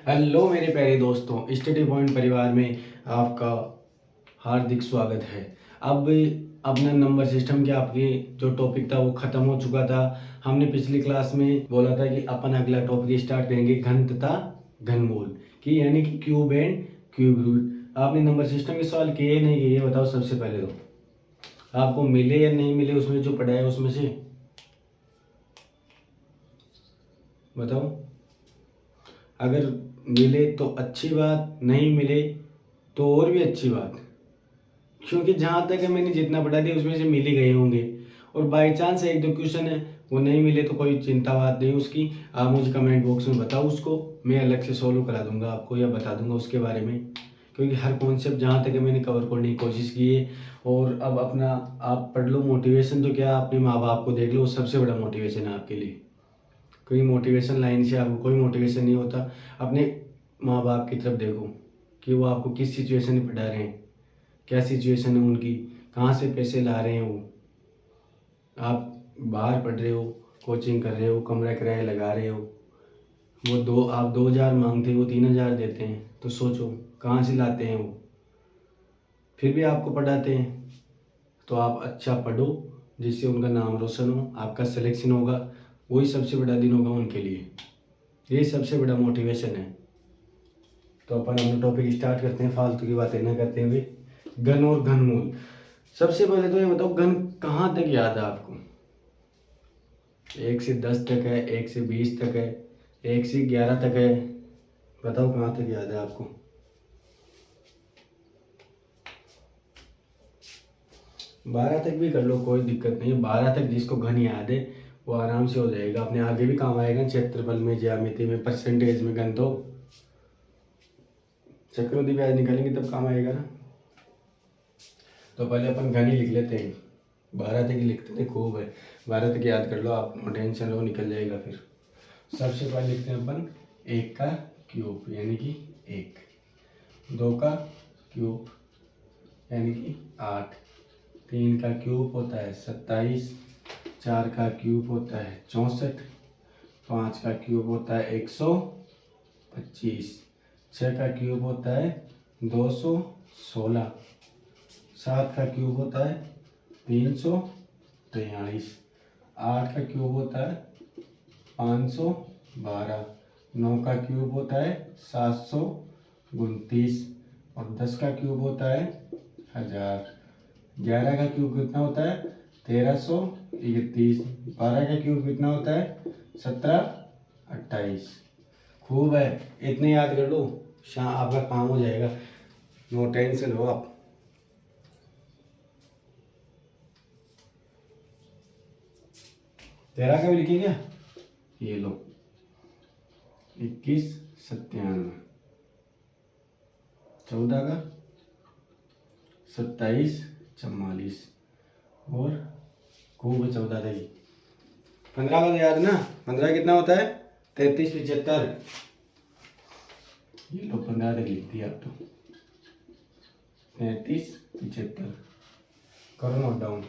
Hello मेरे प्यारे दोस्तों, स्टडी पॉइंट परिवार में आपका हार्दिक स्वागत है। अब अपना नंबर सिस्टम के आपके जो टॉपिक था वो ख़त्म हो चुका था। हमने पिछली क्लास में बोला था कि अपन अगला टॉपिक स्टार्ट करेंगे घन तथा घनमूल की, यानी कि क्यूब एंड क्यूब रूट। आपने नंबर सिस्टम के सवाल किए नहीं किए, ये बताओ सबसे पहले तो। आपको मिले या नहीं मिले उसमें जो पढ़ा है उसमें से बताओ। अगर मिले तो अच्छी बात, नहीं मिले तो और भी अच्छी बात, क्योंकि जहाँ तक है मैंने जितना पढ़ा दिया उसमें से मिल ही गए होंगे। और बाई चांस एक दो क्वेश्चन है वो नहीं मिले तो कोई चिंता बात नहीं उसकी, आप मुझे कमेंट बॉक्स में बताओ, उसको मैं अलग से सॉल्व करा दूंगा आपको या बता दूंगा उसके बारे में। क्योंकि हर कॉन्सेप्ट जहाँ तक है मैंने कवर करने की कोशिश की है। और अब अपना आप पढ़ लो, मोटिवेशन तो क्या, अपने माँ बाप को देख लो, वो सबसे बड़ा मोटिवेशन है आपके लिए। कोई मोटिवेशन लाइन से आपको कोई मोटिवेशन नहीं होता। अपने माँ बाप की तरफ देखो कि वो आपको किस सिचुएशन में पढ़ा रहे हैं, क्या सिचुएशन है उनकी, कहाँ से पैसे ला रहे हैं वो। आप बाहर पढ़ रहे हो, कोचिंग कर रहे हो, कमरा किराया लगा रहे हो, वो आप 2,000 मांगते हो, वो 3,000 देते हैं, तो सोचो कहाँ से लाते हैं वो। फिर भी आपको पढ़ाते हैं। तो आप अच्छा पढ़ो जिससे उनका नाम रोशन हो, आपका सिलेक्शन होगा, वही सबसे बड़ा दिन होगा उनके लिए। यही सबसे बड़ा मोटिवेशन है। तो अपन अपना टॉपिक स्टार्ट करते हैं फालतू की बातें न करते हुए। घन और घनमूल। सबसे पहले तो ये बताओ, घन कहाँ तक याद है आपको? 1 से 10 तक है, 1 से 20 तक है, 1 से 11 तक है, बताओ कहाँ तक याद है आपको? 12 तक भी कर लो, कोई दिक्कत नहीं है। 12 तक जिसको घन याद है वो आराम से हो जाएगा, अपने आगे भी काम आएगा, क्षेत्रफल में, ज्यामिति में, परसेंटेज में। घन तो चक्रवृद्धि ब्याज निकालेंगे तब काम आएगा ना। तो पहले अपन घन ही लिख लेते हैं, 12 तक ही लिखते थे, खूब है। 12 तक याद कर लो आप, नो टेंशन हो, निकल जाएगा फिर। सबसे पहले लिखते हैं अपन 1 का क्यूब यानी कि 1, 2 का क्यूब यानी कि 8, 3 का क्यूब होता है 27, 4 का क्यूब होता है 64, 5 का क्यूब होता है 125, 6 का क्यूब होता है 216, 7 का क्यूब होता है 343, 8 का क्यूब होता है 512, 9 का क्यूब होता है 729 और 10 का क्यूब होता है 1000, 11 का क्यूब कितना होता है 1331, 12 का क्यूब कितना होता है 1728। खूब है, इतने याद कर लो, शाम आपका काम हो जाएगा, नो टेंशन हो आप। 13 का भी लिखिए क्या? ये लो 2197, 14 का 2744 और खूब 14 था ये। 15 का तो याद ना, 15 कितना होता है 3375। ये लो 15 तक लिख दिया आप तो, 3375 करो नोट डाउन।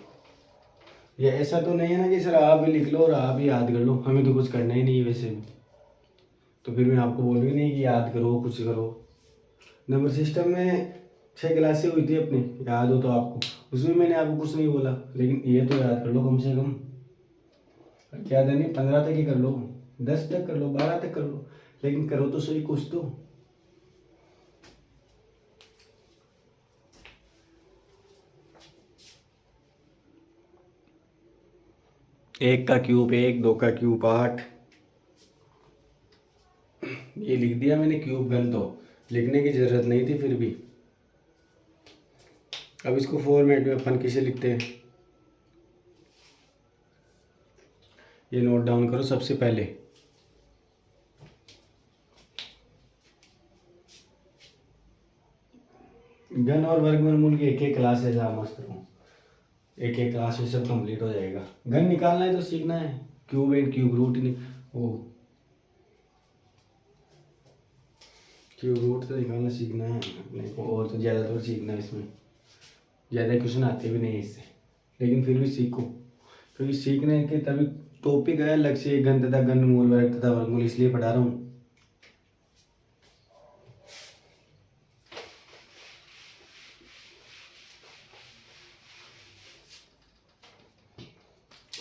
ये ऐसा तो नहीं है ना कि सर आप भी लिख लो और आप ही याद कर लो, हमें तो कुछ करना ही नहीं है वैसे भी। तो फिर मैं आपको बोलूँगी नहीं कि याद करो कुछ करो। नंबर सिस्टम में 6 क्लासें हुई थी अपनी, याद हो तो आपको, उसमें मैंने आपको कुछ नहीं बोला, लेकिन ये तो याद कर लो कम से कम। क्या नहीं, 15 तक ही कर लो, 10 तक कर लो, 12 तक कर लो, लेकिन करो तो सही कुछ तो। एक का क्यूब 1, 2 का क्यूब 8, ये लिख दिया मैंने क्यूब घन, तो लिखने की जरूरत नहीं थी फिर भी। अब इसको फॉर्मेट में अपन किसे लिखते हैं, ये नोट डाउन करो सबसे पहले। घन और वर्गमूल की एक एक क्लास है, जहाँ मस्त रहो, एक एक क्लास में सब कंप्लीट हो जाएगा। घन निकालना है तो सीखना है, क्यूब एंड क्यूब रूट नहीं, वो क्यूब रूट तो निकालना सीखना है अपने को, और तो ज़्यादा तो सीखना है इसमें, ज़्यादा क्वेश्चन आते भी नहीं है इससे, लेकिन फिर भी सीखो, क्योंकि सीखने के तभी टॉपिक है अलग से, घन तथा घनमूल, वर्ग तथा वर्गमूल, इसलिए पढ़ा रहा हूँ।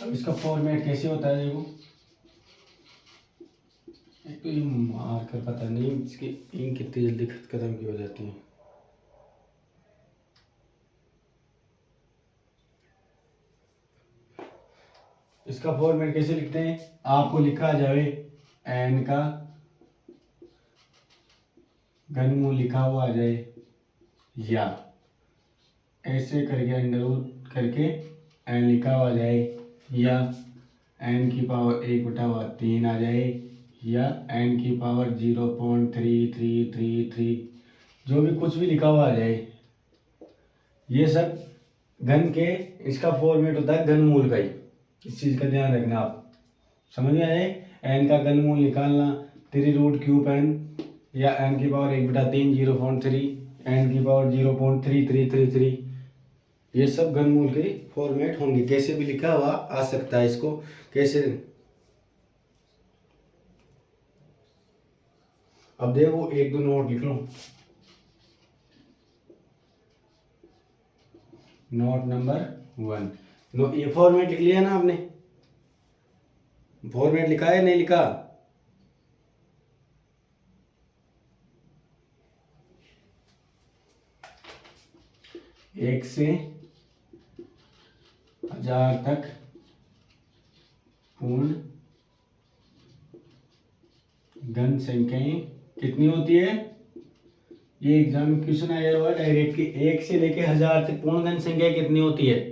अब इसका फॉर्मेट कैसे होता है देखो। एक तो ये मार कर पता नहीं इसकी इंक कितनी जल्दी खत्म की हो जाती है। इसका फॉर्मेट कैसे लिखते हैं, आपको लिखा जाए एन का घनमूल लिखा हुआ आ जाए, या ऐसे करके अंडर रूट करके एन लिखा हुआ आ जाए, या एन की पावर 1/3 आ जाए, या एन की पावर 0.3333, जो भी कुछ भी लिखा हुआ आ जाए। ये सब घन के इसका फॉर्मेट होता है घनमूल का ही। इस चीज़ का ध्यान रखना, आप समझ में आए। एन का घनमूल निकालना 3√3 एन, या एन की पावर 1/3 0.3, एन की पावर 0.3333, ये सब घनमूल के फॉर्मेट होंगे। कैसे भी लिखा हुआ आ सकता है, इसको कैसे। अब देखो 1-2 नोट लिख लो। नोट नंबर 1, ये फॉर्मेट लिख लिया ना आपने, फॉर्मेट लिखा है नहीं लिखा। एक से 1000 तक पूर्ण घन संख्याएं कितनी होती है। ये एग्जाम में क्वेश्चन आया हुआ डायरेक्ट कि 1 से लेके 1000 तक पूर्ण घन संख्या कितनी होती है।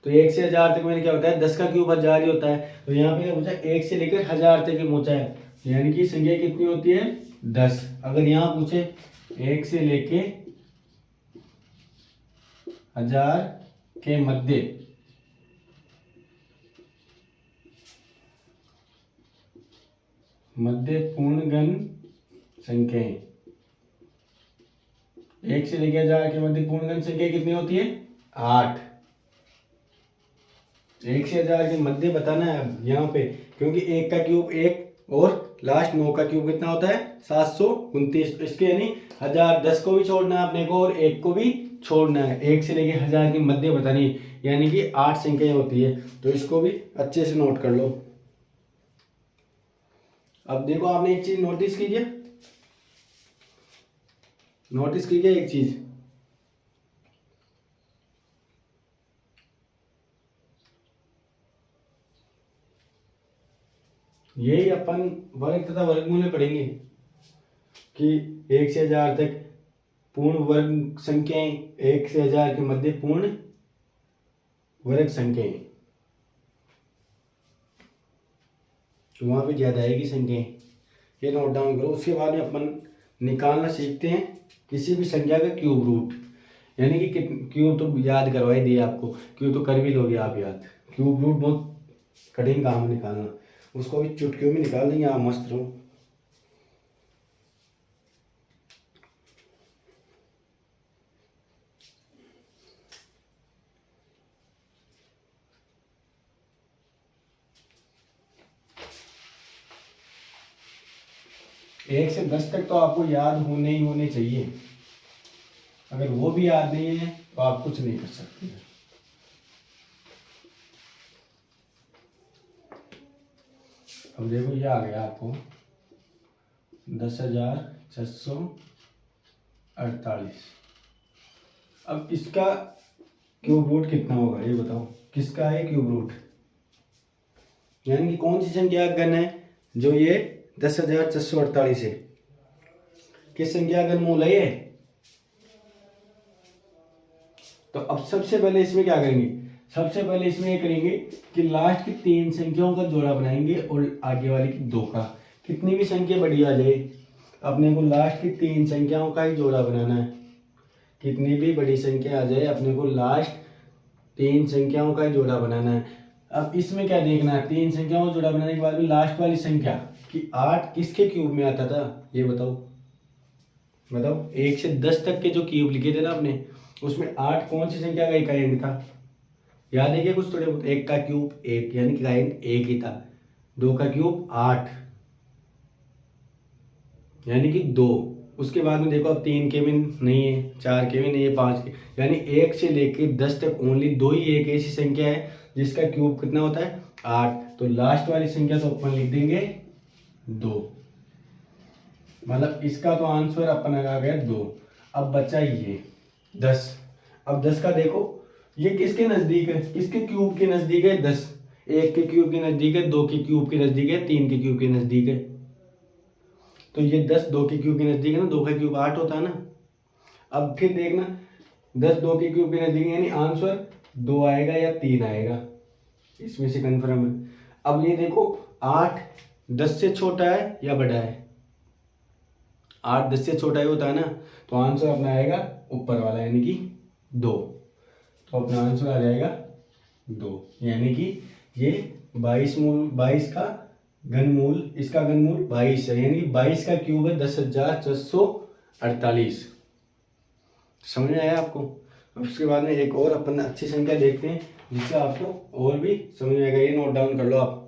तो 1 से 1000 तक मैंने क्या होता है 10 का क्यूब 1000 ही होता है। तो यहाँ पे क्या पूछा 1 से लेकर 1000 तक पहुंचा है, यानी कि संख्या कितनी होती है 10। अगर यहाँ पूछे 1 से लेके 1000 के मध्य पूर्ण घन संख्याएं, 1 से लेके 1000 के मध्य पूर्ण घन संख्या कितनी होती है 8। 1 से 1000 के मध्य बताना है यहाँ पे, क्योंकि 1 का क्यूब 1 और लास्ट 9 का क्यूब कितना होता है 729। इसके यानी 1000 10 को भी छोड़ना है अपने को और 1 को भी छोड़ना है। 1 से लेके 1000 की मध्य बतानी है, यानी कि 8 संख्याएं होती है। तो इसको भी अच्छे से नोट कर लो। अब देखो आपने एक चीज नोटिस कीजिए, एक चीज, यही अपन वर्ग तथा वर्गमूल में पढ़ेंगे कि 1 से 1000 तक पूर्ण वर्ग संख्याएं, 1 से 1000 के मध्य पूर्ण वर्ग संख्याएं, वहां पे ज्यादा आएगी संख्याएं, ये नोट डाउन करो। उसके बाद में अपन निकालना सीखते हैं किसी भी संख्या का क्यूब रूट, यानी कि क्यूब तो याद करवा ही दिया आपको, क्यूब तो कर भी लोगे आप याद। क्यूब रूट बहुत कठिन काम है निकालना, उसको भी चुटकियों में निकाल देंगे आप, मस्त रहो। एक से 10 तक तो आपको याद होने ही होने चाहिए, अगर वो भी याद नहीं है तो आप कुछ नहीं कर सकते। अब देखो ये आ गया आपको 10,648। अब इसका क्यूब रूट कितना होगा ये बताओ, किसका है क्यूब रूट, यानी कि कौन सी संख्या का घन है जो ये 10,648 है, किस संख्या का घनमूल है ये। तो अब सबसे पहले इसमें क्या करेंगे, सबसे पहले इसमें ये करेंगे कि लास्ट की 3 संख्याओं का जोड़ा बनाएंगे और आगे वाली की 2 का। कितनी भी संख्या बड़ी आ जाए अपने को लास्ट की 3 संख्याओं का ही जोड़ा बनाना है। कितनी भी बड़ी संख्या आ जाए अपने को लास्ट 3 संख्याओं का ही जोड़ा बनाना है। अब इसमें क्या देखना है, 3 संख्याओं का जोड़ा बनाने के बाद में लास्ट वाली संख्या कि 8 किसके क्यूब में आता था ये बताओ। 1 से 10 तक के जो क्यूब लिखे थे ना आपने, उसमें 8 कौन सी संख्या का इकाई था, याद है क्या कुछ थोड़े बहुत। 1 का क्यूब 1 यानी कि इकाई 1 ही था, 2 का क्यूब 8 यानी कि 2। उसके बाद में देखो अब 3 के भी नहीं है, 4 के भी नहीं है, 5 के, यानी 1 से लेकर 10 तक ओनली 2 ही एक ऐसी संख्या है जिसका क्यूब कितना होता है 8। तो लास्ट वाली संख्या तो अपन लिख देंगे 2, मतलब इसका तो आंसर अपन आ गया 2। अब बचा ये 10। अब 10 का देखो ये किसके नजदीक है, किसके क्यूब के नजदीक है 10। 1 के क्यूब के नजदीक है, 2 के क्यूब के नजदीक है, 3 के क्यूब के नजदीक है। तो ये 10 2 के क्यूब के नजदीक है ना, 2 का क्यूब 8 होता है ना। अब फिर देखना 10 2 के क्यूब के नजदीक यानी आंसर 2 आएगा या 3 आएगा, इसमें से कन्फर्म है। अब ये देखो 8 10 से छोटा है या बड़ा है, 8 10 से छोटा ही होता है ना, तो आंसर अपना आएगा ऊपर वाला यानी कि 2। तो अपना आंसर आ जाएगा 2, यानी कि ये 22 का घनमूल, इसका घनमूल 22 है, यानी 22 का क्यूब है 10,448। समझ में आया आपको। उसके बाद में एक और अपन अच्छी संख्या देखते हैं जिससे आपको और भी समझ में आएगा। ये नोट डाउन कर लो आप।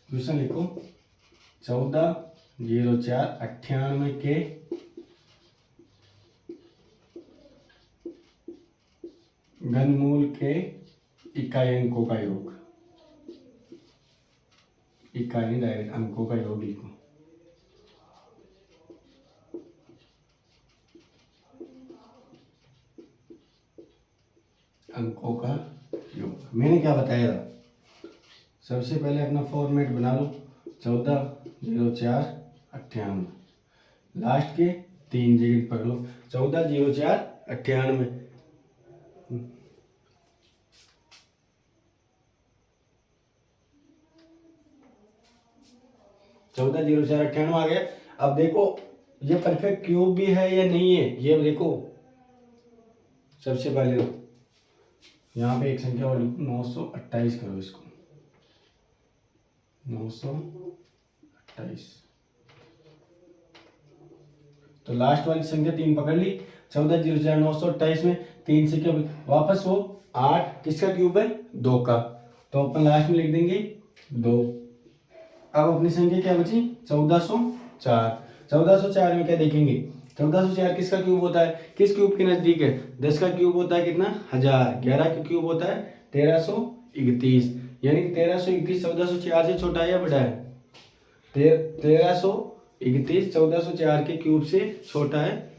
क्वेश्चन लिखो 14,04,98 के घनमूल के इकाई अंकों का योग। इकाई डायरेक्ट अंकों का योग लिखो। अंकों का योग मैंने क्या बताया था, सबसे पहले अपना फॉर्मेट बना लो 14,04,98। लास्ट के 3 डिजिट पढ़ लो 14,04,98। 14,04,98 आ गया। अब देखो ये परफेक्ट क्यूब भी है या नहीं है, ये देखो। सबसे पहले यहाँ पे एक संख्या और लिखो 928 करो इसको, 928। तो लास्ट वाली संख्या 3 पकड़ ली। 14,04,928 में 3 से क्या वापस वो 8 किसका क्यूब है 2 का, तो अपन लास्ट में लिख देंगे 2। अब अपनी संख्या क्या बची 1404। 1404 में क्या देखेंगे 1404 किसका क्यूब होता है, किस क्यूब के नजदीक है 10 का क्यूब होता है कितना 1000। 11 का क्यूब होता है 1331, यानी 1331 1404 से छोटा है या बड़ा है 1331 1404 के क्यूब से छोटा है।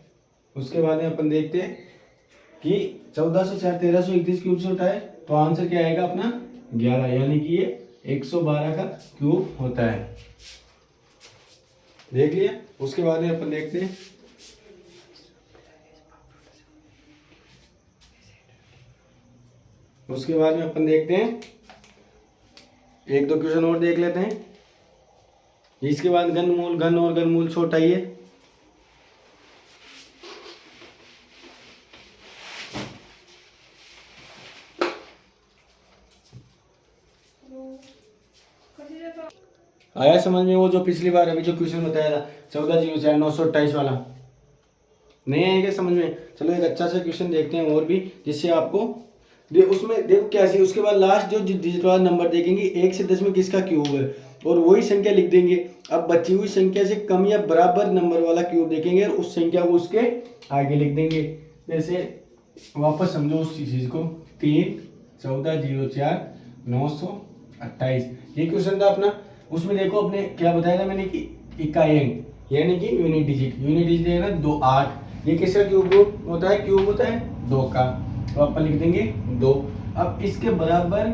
उसके बाद में अपन देखते हैं कि 1404 1331 क्यूब से छोटा है, तो आंसर क्या आएगा अपना 11, यानी कि ये 112 का क्यूब होता है। देख लिया। उसके बाद में अपन देखते हैं एक दो क्वेश्चन और देख लेते हैं। इसके बाद घनमूल घन और घनमूल छोटा ही है। आया समझ में वो जो पिछली बार अभी जो क्वेश्चन बताया था 14,04,928 वाला, नहीं आएगा समझ में। चलो एक अच्छा सा क्वेश्चन देखते हैं और भी, जिससे आपको उसमें देखो क्या सी। उसके बाद लास्ट जो डिजिट वाला नंबर देखेंगे 1 से 10 में किसका क्यूब है और वही संख्या लिख देंगे। अब बची हुई संख्या से कम या बराबर नंबर वाला क्यूब देखेंगे और उस संख्या को उसके आगे लिख देंगे। जैसे वापस समझो उस चीज को 3 14,04,928 ये क्वेश्चन था अपना। उसमें देखो अपने क्या बताया था मैंने कि इकाई अंक यानी कि यूनिट डिजिट है ना 2 8। ये किसका क्यूब होता है, क्यूब होता है 2 का, तो अपन लिख देंगे 2। अब इसके बराबर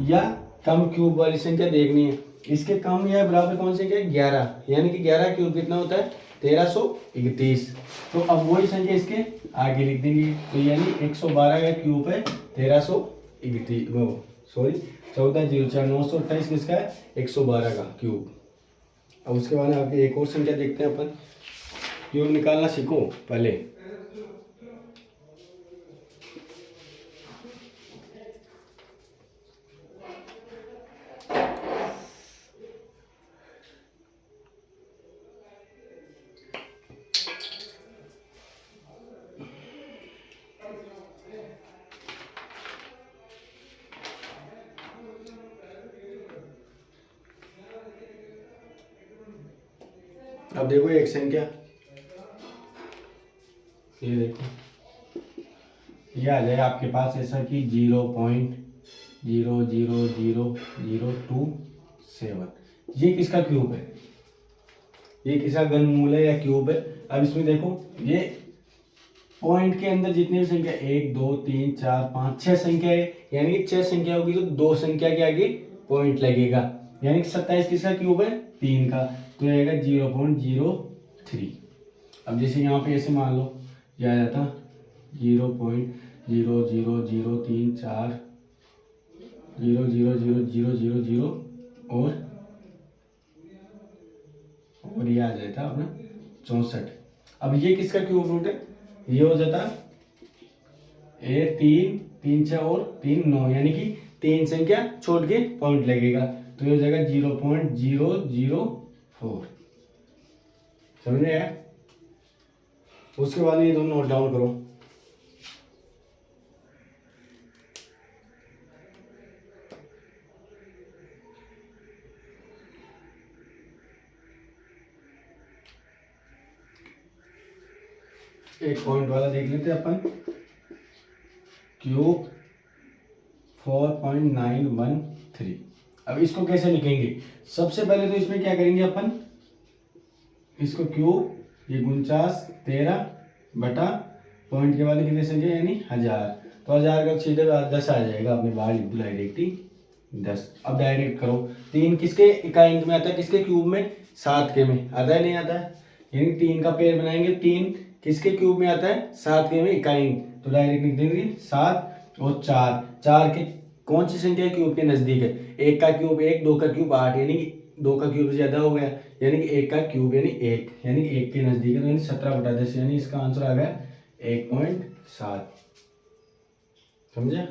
या कम क्यूब वाली संख्या देखनी है। इसके कम या बराबर कौन सी संख्या 11, यानी कि 11 क्यूब कितना होता है 1331। तो अब वही संख्या इसके आगे लिख देंगे, तो यानी 112 का क्यूब है 1331, सॉरी 14,04,928 किसका है 112 का क्यूब। अब उसके बाद आगे एक और संख्या देखते हैं अपन। क्यूब निकालना सीखो पहले। अब देखो एक संख्या, ये देखो, ये आ जाए आपके पास ऐसा कि 0.0000027। ये किसका क्यूब है? ये किसका घनमूल है या क्यूब है? अब इसमें देखो, ये पॉइंट के अंदर जितनी भी संख्या 1 2 3 4 5 6 संख्या है, यानी कि 6 संख्या होगी तो 2 संख्या के आगे पॉइंट लगेगा, यानी कि 27 किसका क्यूब है? 3 का, तो ये आएगा 0.03। अब जैसे यहाँ पे ऐसे मान लो, यह आ जाता 0.00034 0.00000 और ये आ जाता अपना 64। अब ये किसका क्यूब रूट है? ये हो जाता 3 3 6 और 3 9, यानी कि 3 संख्या छोड़ के पॉइंट लगेगा, तो ये हो जाएगा 0.004। समझ में आया? उसके बाद ये दोनों नोट डाउन करो। एक पॉइंट वाला देख लेते हैं अपन, क्यूब 4.913। अब इसको कैसे लिखेंगे? सबसे पहले तो इसमें क्या करेंगे अपन, इसको क्यूब, ये 49 13 बटा पॉइंट के बाद कितने संख्या यानी 1000, तो 1000 का सीधे 10 आ जाएगा, अपने बाहर लिख दो डायरेक्ट ही 10। अब डायरेक्ट करो, 3 किसके इकाई अंक में आता है? किसके क्यूब में? 7 के में आता है, नहीं आता है? यानी 3 का पेयर बनाएंगे, 3 किसके क्यूब में आता है? 7 के में इकाई अंक, तो डायरेक्ट लिख देंगे 7 और 4। 4 के कौन सी संख्या क्यूब के नजदीक है? 1 का क्यूब 1, 2 का क्यूब 8, यानी 2 का क्यूब ज्यादा हो गया, यानी कि 1 का क्यूब यानी 1, यानी 1 के नजदीक है, तो यानी 17/10, यानी इसका आंसर आ गया 1.7। समझा?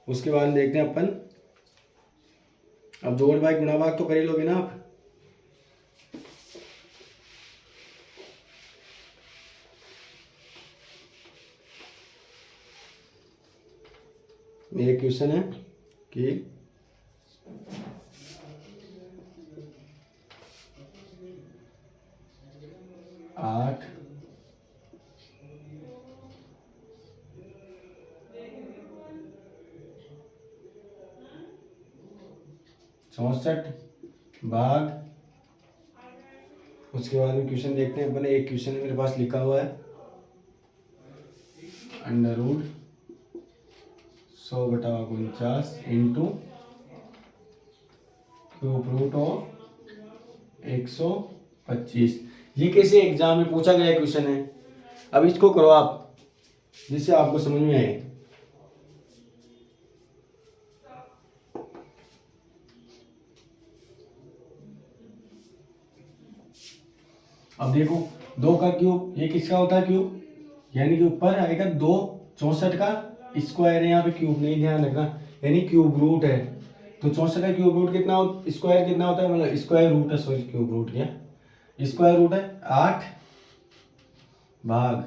उसके बाद देखते हैं अपन, अब जोड़ भाग गुणा भाग तो कर ही लोगे ना आप। ये क्वेश्चन है कि 8 64 भाग, उसके बाद में क्वेश्चन देखते हैं अपन। एक क्वेश्चन मेरे पास लिखा हुआ है, √100/49 इंटू क्यूब रूट ऑफ 125। ये कैसे एग्जाम में पूछा गया क्वेश्चन है। अब इसको करो आप, जिससे आपको समझ में आए। अब देखो, 2 का क्यूब, ये किसका होता है क्यूब, यानी कि ऊपर आएगा 2, 64 का स्क्वायर है, यहाँ पे क्यूब नहीं, ध्यान रखना, यानी क्यूब रूट है, तो 64 का क्यूब रूट कितना स्क्वायर कितना होता है, मतलब स्क्वायर रूट है, सॉरी क्यूब रूट क्या, स्क्वायर रूट है 8 भाग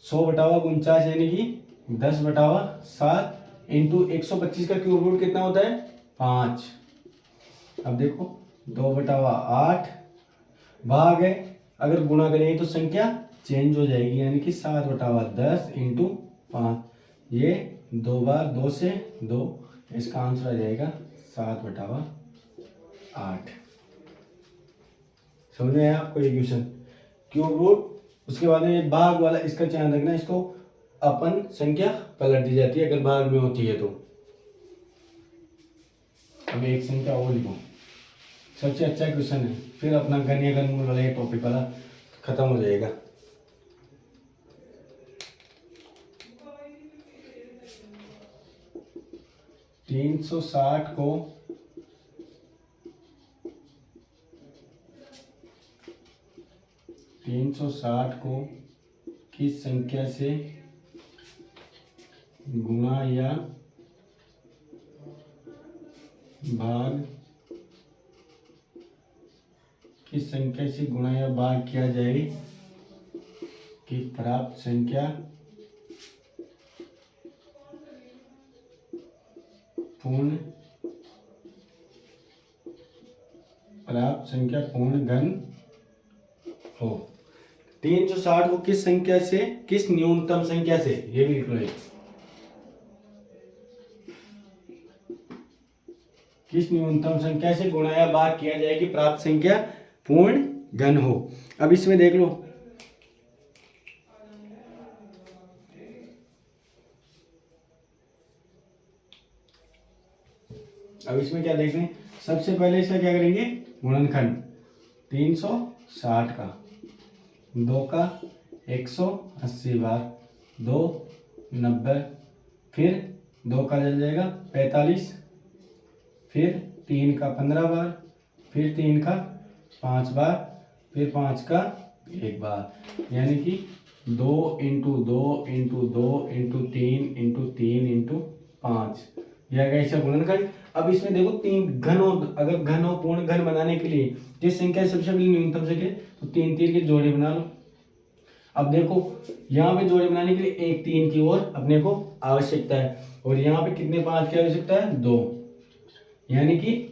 100/49, यानी कि 10/7 इंटू 125 का क्यूब रूट कितना होता है 5। अब देखो 2/8 भाग है, अगर गुणा करेंगे तो संख्या चेंज हो जाएगी, यानी कि 7/10 इंटू 5, ये 2 बार 2 से 2, इसका आंसर आ जाएगा 7/8। समझ में आया आपको ये क्वेश्चन? क्यूब रूट, उसके बाद में भाग वाला, इसका ध्यान रखना, इसको अपन संख्या पलट दी जाती है अगर भाग में होती है तो। अब एक संख्या और लिखो, सबसे अच्छा क्वेश्चन है, फिर अपना गणित घनमूल वाला ये टॉपिक वाला खत्म हो जाएगा। तीन सौ साठ को किस संख्या से गुणा या भाग, किस संख्या से गुणा या भाग किया जाए कि प्राप्त संख्या पूर्ण घन हो। 360 को किस संख्या से, किस न्यूनतम संख्या से, ये भी लिख लो, किस न्यूनतम संख्या से गुणा या भाग किया जाए कि प्राप्त संख्या पूर्ण घन हो। अब इसमें देख लो, अब इसमें क्या देखें, सबसे पहले इसका क्या करेंगे, गुणनखंड 360 का 2 का 180 बार, 2 90, फिर 2 का चल जाएगा 45, फिर 3 का 15 बार, फिर 3 का 5 बार, फिर 5 का 1 बार, यानी कि 2 into 2 into 2 into 3 into 3 into 5, यह गया इसका गुणनखंड। अब इसमें देखो तीन घन हो, अगर घन हो, पूर्ण घन बनाने के लिए जिस संख्या सबसे पहले न्यूनतम संख्या, तो 3 3 के जोड़े बना लो। अब देखो यहाँ पे जोड़े बनाने के लिए एक 3 की ओर अपने को आवश्यकता है, और यहाँ पे कितने 5 की आवश्यकता है, 2, यानी कि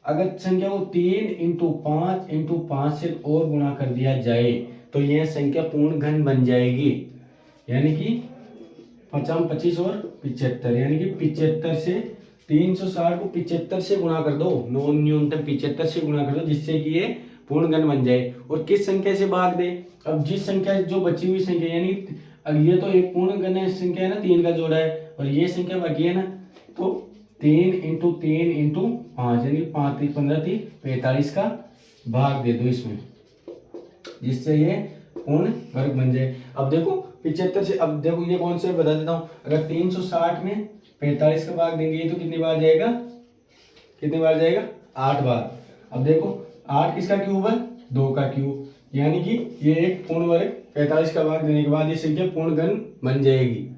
अगर संख्या को 3 इंटू 5 इंटू 5 से और गुणा कर दिया जाए तो यह संख्या पूर्ण घन बन जाएगी, यानी कि 50 25 और 75, यानी कि 75 से 360 को 75 से गुणा कर दो, न्यूनतम 75 से गुणा कर दो, जिससे कि ये पूर्ण घन बन जाए। और किस संख्या से भाग दे, अब जिस संख्या जो बची हुई संख्या, यानी अब ये तो एक पूर्ण घन संख्या है ना, 3 का जोड़ा है, और ये संख्या बाकी है ना, तो 3 इंटू 3 इंटू 5, यानी 5 3 15 3 45 का भाग दे दो इसमें, जिससे ये पूर्ण वर्ग बन जाए। अब देखो 75 से, अब देखो ये कौन से बता देता हूँ, अगर 360 में 45 का भाग देंगे तो कितनी बार जाएगा, कितनी बार जाएगा, 8 बार। अब देखो 8 किसका क्यूब है, 2 का क्यूब, यानी कि ये एक पूर्ण वर्ग 45 का भाग देने के बाद ये संख्या पूर्ण घन बन जाएगी।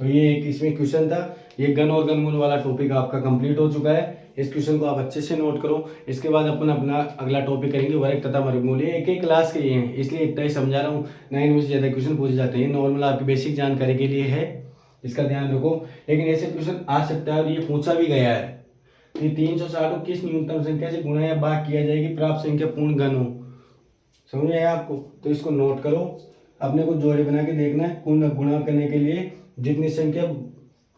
तो ये एक इसमें क्वेश्चन था, ये घन और घनमूल वाला टॉपिक आपका कंप्लीट हो चुका है। इस क्वेश्चन को आप अच्छे से नोट करो। इसके बाद अपन अपना अगला टॉपिक करेंगे वर्ग तथा वर्गमूल। ये एक क्लास के ये हैं, इसलिए इतना ही समझा रहा हूँ, 9 में से ज़्यादा क्वेश्चन पूछे जाते हैं। नॉर्मल आपकी बेसिक जानकारी के लिए है, इसका ध्यान रखो, लेकिन ऐसे क्वेश्चन आ सकता है और ये पूछा भी गया है कि 360 को किस न्यूनतम संख्या से गुणा या भाग किया जाएगी प्राप्त संख्या पूर्ण घन हो। समझ आया आपको, तो इसको नोट करो, अपने को जोड़े बना के देखना है, पूर्ण गुणा करने के लिए जितनी संख्या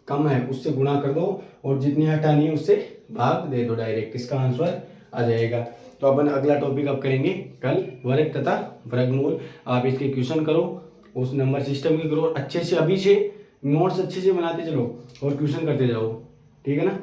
कम है उससे गुणा कर दो, और जितनी हटानी है उससे भाग दे दो डायरेक्ट, इसका आंसर आ जाएगा। तो अपन अगला टॉपिक अब करेंगे कल वर्ग तथा वर्गमूल। आप इसके क्वेश्चन करो, उस नंबर सिस्टम की करो अच्छे से, अभी से नोट्स अच्छे से बनाते चलो और क्वेश्चन करते जाओ, ठीक है ना।